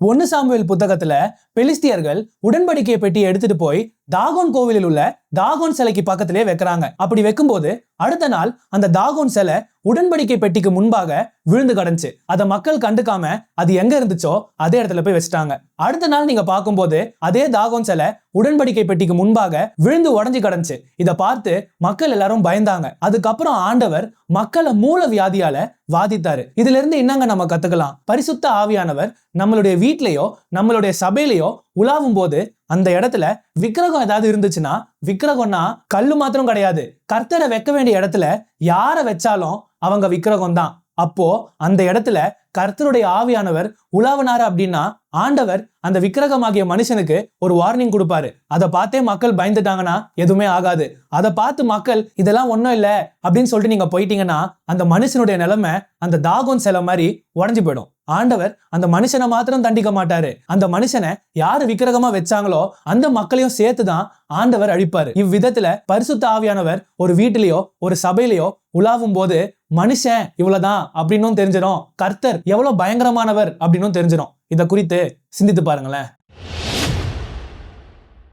1 Samuel புத்தகத்துல பெலிஸ்தியர்கள் உடன்படிக்கை பெட்டி எடுத்துட்டு போய் தாகோன் கோவிலில் உள்ள தாகோன் சிலைக்கு பக்கத்திலே வைக்கிறாங்க. அப்படி வைக்கும்போது அடுத்த நாள் அந்த தாகோன் சிலை உடன்படிக்கை பெட்டிக்கு முன்பாக விழுந்து கிடந்துச்சு. அதை மக்கள் கண்டுக்காம அது எங்க இருந்துச்சோ அதே இடத்துல போய் வச்சுட்டாங்க. அடுத்த நாள் நீங்க பார்க்கும்போது அதே தாகோன் சிலை உடன்படிக்கை பெட்டிக்கு முன்பாக விழுந்து உடஞ்சி கிடந்துச்சு. இதை பார்த்து மக்கள் எல்லாரும் பயந்தாங்க. அதுக்கப்புறம் ஆண்டவர் மக்களை மூல வியாதியால வாதித்தாரு. இதுல இருந்து என்னங்க நம்ம கத்துக்கலாம்? பரிசுத்த ஆவியானவர் நம்மளுடைய வீட்லயோ நம்மளுடைய சபையிலையோ உலாவும் போது அந்த இடத்துல விக்கிரகம் ஏதாவது இருந்துச்சுன்னா, விக்கிரகம்னா கல்லு மாத்திரம் கிடையாது, கர்த்தரை வைக்க வேண்டிய இடத்துல யாரை வச்சாலும் அவங்க விக்கிரகம் தான். அப்போ அந்த இடத்துல கர்த்தருடைய ஆவியானவர் உலாவனாரு அப்படின்னா ஆண்டவர் அந்த விக்கிரகமாகிய மனுஷனுக்கு ஒரு வார்னிங் கொடுப்பாரு. அதை பார்த்தே மக்கள் பயந்துட்டாங்கன்னா எதுவுமே ஆகாது. அதை பார்த்து மக்கள் இதெல்லாம் ஒன்றும் இல்லை அப்படின்னு சொல்லிட்டு நீங்க போயிட்டீங்கன்னா அந்த மனுஷனுடைய நிலைமை அந்த தாகோன் சிலை மாதிரி உடஞ்சி போயிடும். ஆண்டவர் அந்த மனுஷனை மாத்திரம் தண்டிக்க மாட்டாரு, அந்த மனுஷனை யாரு விக்கிரகமா வச்சாங்களோ அந்த மக்களையும் சேர்த்துதான் ஆண்டவர் அழிப்பாரு. இவ்விதத்துல பரிசுத்த ஆவியானவர் ஒரு வீட்டிலேயோ ஒரு சபையிலையோ உலாவும் போது மனுஷன் இவ்வளவுதான் அப்படின்னும் தெரிஞ்சிடும், கர்த்தர் எவ்வளவு பயங்கரமானவர் அப்படின்னும் தெரிஞ்சிடும். இதை குறித்து சிந்தித்து பாருங்களேன்.